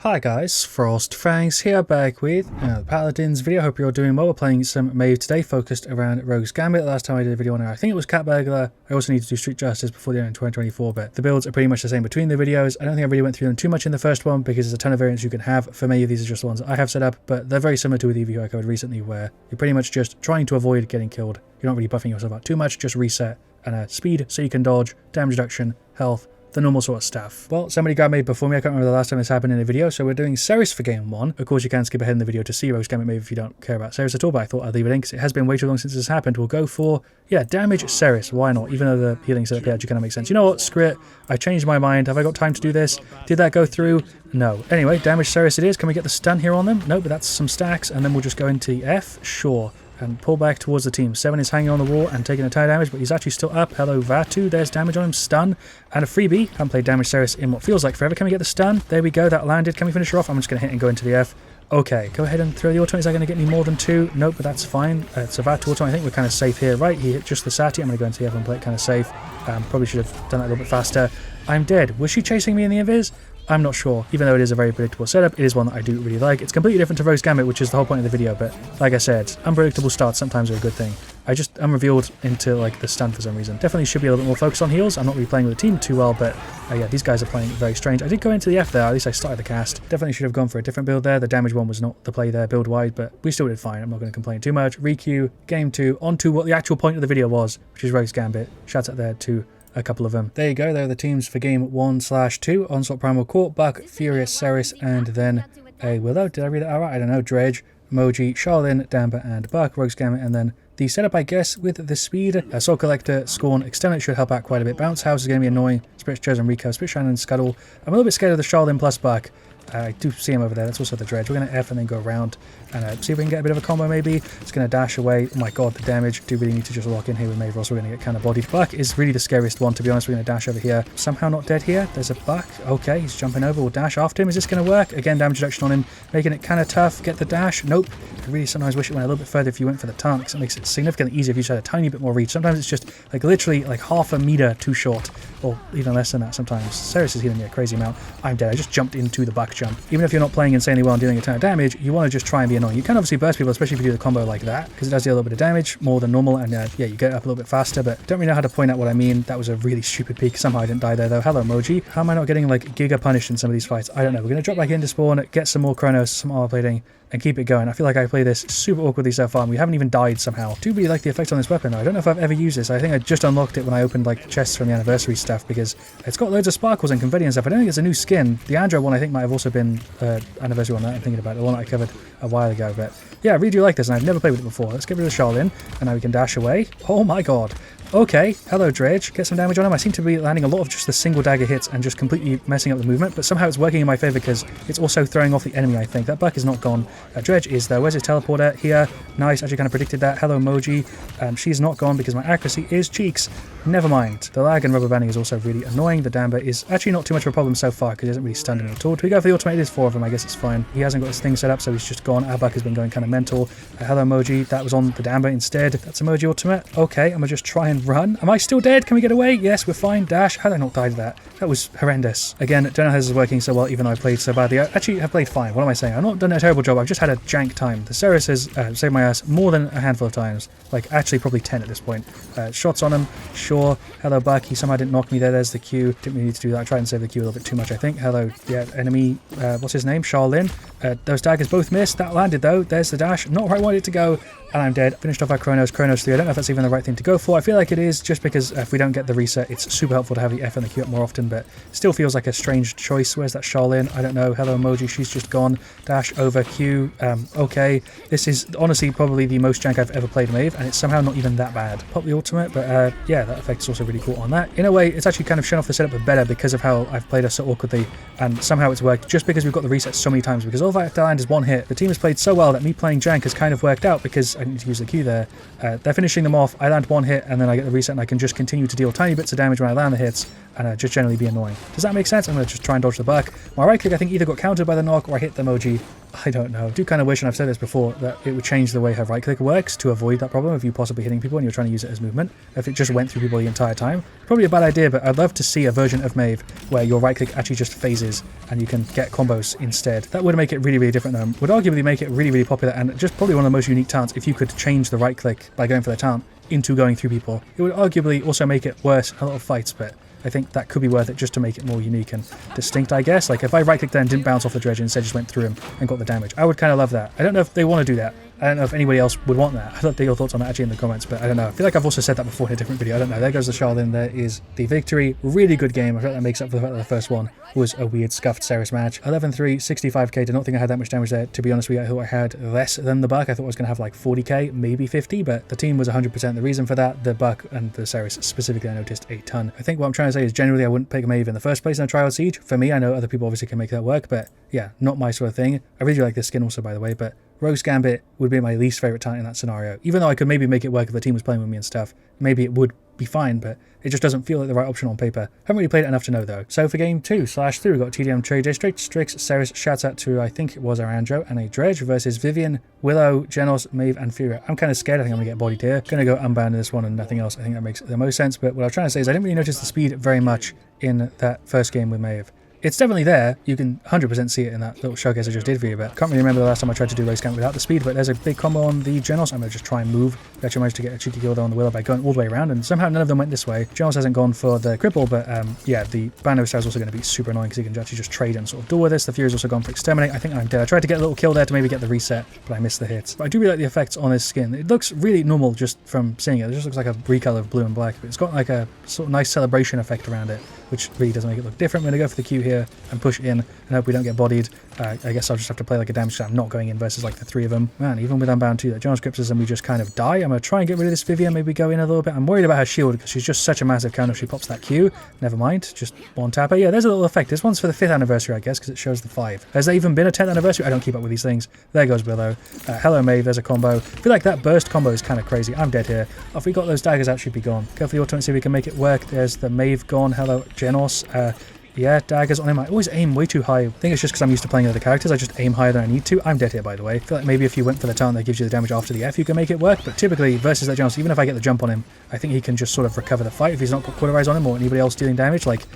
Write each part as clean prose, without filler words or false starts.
Hi guys, FrostFangs here, back with the Paladins video. Hope you're all doing well. We're playing some Maeve today, focused around Rogue's Gambit. The last time I did a video on it, I think it was Cat Burglar. I also need to do Street Justice before the end of 2024, but the builds are pretty much the same between the videos. I don't think I really went through them too much in the first one because there's a ton of variants you can have. For me, these are just the ones I have set up, but they're very similar to the video I covered recently, where you're pretty much just trying to avoid getting killed. You're not really buffing yourself out too much, just reset and speed so you can dodge, damage reduction, health, the normal sort of stuff. Well, somebody grabbed Maeve before me. I can't remember the last time this happened in a video, so we're doing Ceres for game 1. Of course, you can skip ahead in the video to see Rogue's Gambit Maeve if you don't care about Ceres at all, but I thought I'd leave it in because it has been way too long since this happened. We'll go for, yeah, damage Ceres. Why not? Even though the healing setup here actually kind of makes sense. You know what? Screw it. I changed my mind. Have I got time to do this? Did that go through? No. Anyway, damage Ceres it is. Can we get the stun here on them? No, but that's some stacks, and then we'll just go into the F. Sure. And pull back towards the team. 7 is hanging on the wall and taking a ton of damage, but he's actually still up. Hello, Vatu. There's damage on him. Stun. And a freebie. Haven't played damage Ceres in what feels like forever. Can we get the stun? There we go. That landed. Can we finish her off? I'm just going to hit and go into the F. Okay, go ahead and throw the auto. Is that going to get me more than 2? Nope, but that's fine. It's a Vatu auto. I think we're kind of safe here. Right, he hit just the Sati. I'm going to go into the F and play it kind of safe. Probably should have done that a little bit faster. I'm dead. Was she chasing me in the invis? I'm not sure. Even though it is a very predictable setup, it is one that I do really like. It's completely different to Rogue's Gambit, which is the whole point of the video, but like I said, unpredictable starts sometimes are a good thing. I'm revealed into like the stun for some reason. Definitely should be a little bit more focused on heals. I'm not really playing with the team too well, but yeah, these guys are playing very strange. I did go into the F there, at least I started the cast. Definitely should have gone for a different build there. The damage one was not the play there build-wide, but we still did fine. I'm not going to complain too much. Requeue, game 2, on to what the actual point of the video was, which is Rogue's Gambit. Shout out there to a couple of them. There you go, there are the teams for game 1/2. Onslaught, Primal Court, Buck, Furious, Ceres, and then a Willow. Did I read it out right? I don't know. Dredge, Moji, Charlene, Damper, and Buck. Rogue's Gambit, and then the setup, I guess, with the speed. Soul Collector, Scorn, Extended should help out quite a bit. Bounce House is going to be annoying. Spirit's Chosen, Rico, Spirit Shine, and Scuttle. I'm a little bit scared of the Charlene plus Buck. I do see him over there. That's also the Dredge. We're going to F and then go around and see if we can get a bit of a combo maybe. It's going to dash away. Oh my god, the damage. Do really need to just lock in here with Maeve, or else we're going to get kind of bodied. Buck is really the scariest one, to be honest. We're going to dash over here. Somehow not dead here. There's a Buck. Okay, he's jumping over. We'll dash after him. Is this going to work? Again, damage reduction on him, making it kind of tough. Get the dash. Nope. I really sometimes wish it went a little bit further if you went for the tank, because it makes it significantly easier if you just had a tiny bit more reach. Sometimes it's just like literally like half a meter too short, or even less than that sometimes. Ceres is healing me a crazy amount. I'm dead. I just jumped into the Buck jump. Even if you're not playing insanely well and dealing a ton of damage, you want to just try and be annoying. You can obviously burst people, especially if you do the combo like that, because it does deal a little bit of damage, more than normal, and yeah, you get up a little bit faster, but don't really know how to point out what I mean. That was a really stupid peek. Somehow I didn't die there though. Hello, Moji. How am I not getting like giga punished in some of these fights? I don't know. We're going to drop back into spawn, get some more Chronos, some armor plating, and keep it going. I feel like I play this super awkwardly so far, and we haven't even died somehow. I do really like the effect on this weapon though. I don't know if I've ever used this. I think I just unlocked it when I opened like chests from the anniversary stuff, because it's got loads of sparkles and confetti and stuff. I don't think it's a new skin. The Andro one I think might have also been anniversary one that I'm thinking about, the one that I covered a while ago, but yeah, I really do like this, and I've never played with it before. Let's get rid of Charlene, and now we can dash away. Oh my god. Okay, hello Dredge. Get some damage on him. I seem to be landing a lot of just the single dagger hits and just completely messing up the movement, but somehow it's working in my favor because it's also throwing off the enemy, I think. That Buck is not gone. Dredge is though. Where's his teleporter? Here. Nice. Actually kind of predicted that. Hello Moji. She's not gone because my accuracy is cheeks. Never mind. The lag and rubber banding is also really annoying. The Damper is actually not too much of a problem so far because he hasn't really stunned him at all. Do we go for the ultimate? It is 4 of them. I guess it's fine. He hasn't got his thing set up, so he's just gone. Our Buck has been going kind of mental. Hello Moji. That was on the Damper instead. That's Emoji ultimate. Okay, I'm gonna just try and run. Am I still dead? Can we get away? Yes, we're fine. Dash. How did I not die to that? That was horrendous. Again, don't know how this is working so well, even though I played so badly. I actually have played fine. What am I saying? I've not done a terrible job. I've just had a jank time. The Ceres has saved my ass more than a handful of times. Like, actually probably 10 at this point. Shots on him. Sure. Hello, Buck. He somehow didn't knock me there. There's the Q. Didn't really need to do that. I tried and save the Q a little bit too much, I think. Hello. Yeah, enemy. What's his name? Charlene. Those daggers both missed. That landed, though. There's the dash. Not where I wanted it to go. And I'm dead. Finished off our Chronos 3. I don't know if that's even the right thing to go for. I feel like it is, just because if we don't get the reset, it's super helpful to have the F and the Q up more often, but still feels like a strange choice. Where's that Charlene? I don't know. Hello Emoji. She's just gone. Dash over Q. Okay. This is honestly probably the most jank I've ever played Maeve, and it's somehow not even that bad. Pop the ultimate, but yeah, that effect is also really cool on that. In a way, it's actually kind of shown off the setup better because of how I've played her so awkwardly, and somehow it's worked just because we've got the reset so many times, because all I have to land is one hit. The team has played so well that me playing jank has kind of worked out because I need to use the Q there. They're finishing them off, I land one hit and then I get the reset and I can just continue to deal tiny bits of damage when I land the hits and just generally be annoying. Does that make sense? I'm going to just try and dodge the buck. My right click I think either got countered by the knock or I hit the emoji. I don't know. I do kind of wish, and I've said this before, that it would change the way her right click works to avoid that problem of you possibly hitting people and you're trying to use it as movement. If it just went through people the entire time. Probably a bad idea, but I'd love to see a version of Maeve where your right click actually just phases and you can get combos instead. That would make it really, really different though. Would arguably make it really, really popular and just probably one of the most unique talents if you could change the right click by going for the talent into going through people. It would arguably also make it worse in a lot of fights, but I think that could be worth it just to make it more unique and distinct, I guess. Like if I right clicked there and didn't bounce off the dredge and instead just went through him and got the damage, I would kind of love that. I don't know if they want to do that. I don't know if anybody else would want that. I'd love to hear your thoughts on that actually in the comments, but I don't know. I feel like I've also said that before in a different video. I don't know. There goes the Charlene. There is the victory. Really good game. I feel like that makes up for the fact that the first one was a weird scuffed Ceres match. 11-3, 65k. Did not think I had that much damage there. To be honest with you, I thought I had less than the buck. I thought I was going to have like 40k, maybe 50, but the team was 100% the reason for that. The buck and the Ceres specifically I noticed a ton. I think what I'm trying to say is generally I wouldn't pick Maeve in the first place in a trial siege. For me, I know other people obviously can make that work, but yeah, not my sort of thing. I really do like this skin also, by the way, but Rogue's Gambit would be my least favourite talent in that scenario. Even though I could maybe make it work if the team was playing with me and stuff, maybe it would be fine, but it just doesn't feel like the right option on paper. Haven't really played it enough to know though. So for game 2/3, we've got TDM Trade District, Strix, Ceres, shouts out to, I think it was Arandro, and a Dredge versus Vivian, Willow, Genos, Maeve, and Furia. I'm kind of scared. I think I'm going to get bodied here. Going to go unbound in this one and nothing else. I think that makes the most sense, but what I was trying to say is I didn't really notice the speed very much in that first game with Maeve. It's definitely there. You can 100% see it in that little showcase I just did for you, but I can't really remember the last time I tried to do Rogue's Gambit without the speed, but there's a big combo on the Genos. I'm going to just try and move. I actually managed to get a cheeky kill there on the Willow by going all the way around, and somehow none of them went this way. Genos hasn't gone for the cripple, but yeah, the Bando Star is also going to be super annoying because you can actually just trade and sort of duel with this. The Fury's also gone for Exterminate. I think I'm dead. I tried to get a little kill there to maybe get the reset, but I missed the hits. But I do really like the effects on this skin. It looks really normal just from seeing it. It just looks like a recolor of blue and black, but it's got like a sort of nice celebration effect around it, which really does make it look different. I'm going to go for the Q here and push in and hope we don't get bodied. I guess I'll just have to play like a damage that I'm not going in versus like the three of them. Man, even with Unbound 2, that Jonas grips us and we just kind of die. I'm going to try and get rid of this Vivian, maybe go in a little bit. I'm worried about her shield because she's just such a massive counter if she pops that Q. Never mind, just one tapper. Yeah, there's a little effect. This one's for the 5th anniversary, I guess, because it shows the 5. Has there even been a 10th anniversary? I don't keep up with these things. There goes Willow. Hello Maeve, there's a combo. I feel like that burst combo is kind of crazy. I'm dead here. If we got those daggers out, she'd be gone. Go for the ultimate, see if we can make it work. There's the Maeve gone. Hello Genos. Yeah, daggers on him. I always aim way too high. I think it's just because I'm used to playing other characters. I just aim higher than I need to. I'm dead here, by the way. I feel like maybe if you went for the talent that gives you the damage after the F, you can make it work. But typically, versus that Jonas, even if I get the jump on him, I think he can just sort of recover the fight if he's not got Quarterize on him or anybody else dealing damage. Like,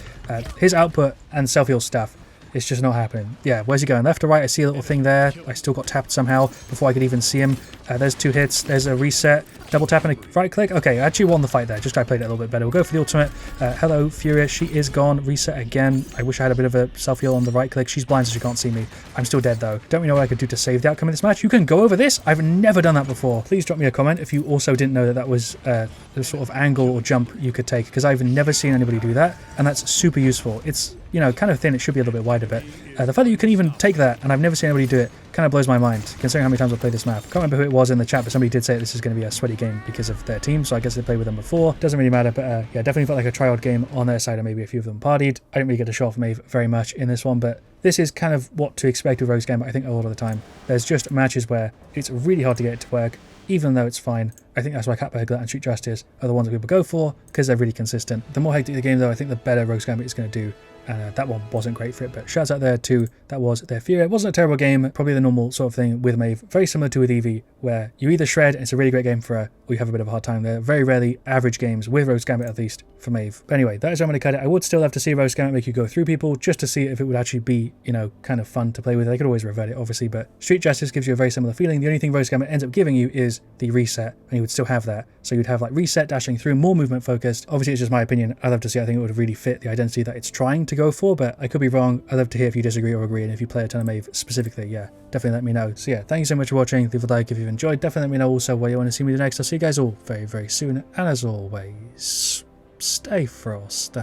his output and self-heal stuff, it's just not happening. Yeah, where's he going? Left or right? I see a little thing there. I still got tapped somehow before I could even see him. There's 2 hits. There's a reset. Double tap and a right click. Okay, I actually won the fight there. Just I played it a little bit better. We'll go for the ultimate. Hello, Furia. She is gone. Reset again. I wish I had a bit of a self-heal on the right click. She's blind so she can't see me. I'm still dead though. Don't we know what I could do to save the outcome of this match? You can go over this. I've never done that before. Please drop me a comment if you also didn't know that that was the sort of angle or jump you could take, because I've never seen anybody do that, and that's super useful. It's, you know, kind of thin. It should be a little bit wider, but the fact that you can even take that, and I've never seen anybody do it, kind of blows my mind, considering how many times I've played this map. Can't remember who it was in the chat, but somebody did say this is going to be a sweaty game because of their team, so I guess they played with them before. Doesn't really matter, but yeah, definitely felt like a try-hard game on their side, and maybe a few of them partied. I didn't really get to show off Maeve very much in this one, but this is kind of what to expect with Rogue's Gambit, I think, a lot of the time. There's just matches where it's really hard to get it to work, even though it's fine. I think that's why Cat Burglar and Street Justice are the ones that people go for, because they're really consistent. The more hectic the game, though, I think the better Rogue's Gambit is going to do. That one wasn't great for it, but shouts out there to that was their Fury. It wasn't a terrible game, probably the normal sort of thing with Maeve, very similar to with Eevee, where you either shred and it's a really great game for her, or you have a bit of a hard time. They're very rarely average games, with Rogue's Gambit at least, for Maeve. But anyway, that is how I'm going to cut it. I would still love to see Rogue's Gambit make you go through people, just to see if it would actually be, you know, kind of fun to play with. They could always revert it, obviously, but Street Justice gives you a very similar feeling. The only thing Rogue's Gambit ends up giving you is the reset, and you would still have that. So you'd have like reset, dashing through, more movement focused. Obviously, it's just my opinion. I'd love to see. I think it would really fit the identity that it's trying to go for, but I could be wrong. I'd love to hear if you disagree or agree, and if you play a ton of Maeve specifically, yeah, definitely let me know. So yeah, thank you so much for watching. Leave a like if you've enjoyed. Definitely let me know also where you want to see me next. I'll see you guys all very, very soon. And as always, stay frosty.